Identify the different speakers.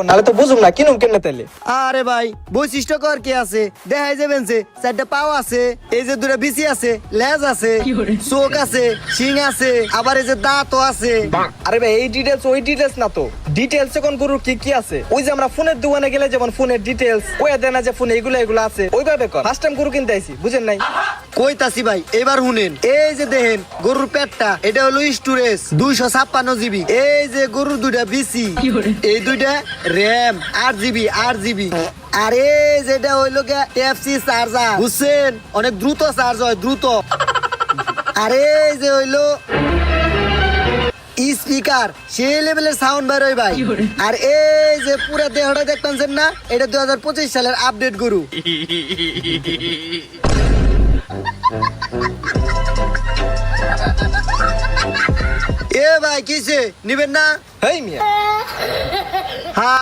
Speaker 1: নালে তো বুঝুম না কিনুম কেমনে তাইলে।
Speaker 2: আরে ভাই বৈশিষ্ট্যকর কি আছে দেখাই যাবেন যে চারটা পাও আছে, এই যে দুটা বিচি আছে, লেজ আছে, চোখ আছে, শিং আছে, আবার এই যে দাঁতও আছে।
Speaker 1: আরে ভাই এই ডিটেলস ওই ডিটেলস না তো, ডিটেলস এখন গরুর কি কি আছে ওই যে আমরা ফোনের দোকানে গেলে যেমন ফোনের ডিটেলস ওই দেয় না যে ফোনে এগুলো আছে ওইভাবে কর। ফার্স্ট টাইম গরু কিনতে আইছি বুঝেন নাই।
Speaker 2: কইতাছি ভাই এবার শুনেন, এই যে দেখেন গরুর পেটটা এটা হলো স্টোরেজ 256 জিবি, এই যে গরুর দুইটা বিসি এই দুইটা র্যাম 8 জিবি, আর এই যেটা হইলো টাইপ-সি চার্জার বুঝছেন, অনেক দ্রুত চার্জ হয় দ্রুত। আর এই যে হইলো স্পিকার সেই লেভেলের সাউন্ড বের হয় ভাই। আর এই যে পুরো দেহটা দেখতেছেন না, এটা 2025 সালের আপডেট গরু। এ ভাই কিসে নিবেন না?
Speaker 1: হেই মিয়া
Speaker 2: হ্যাঁ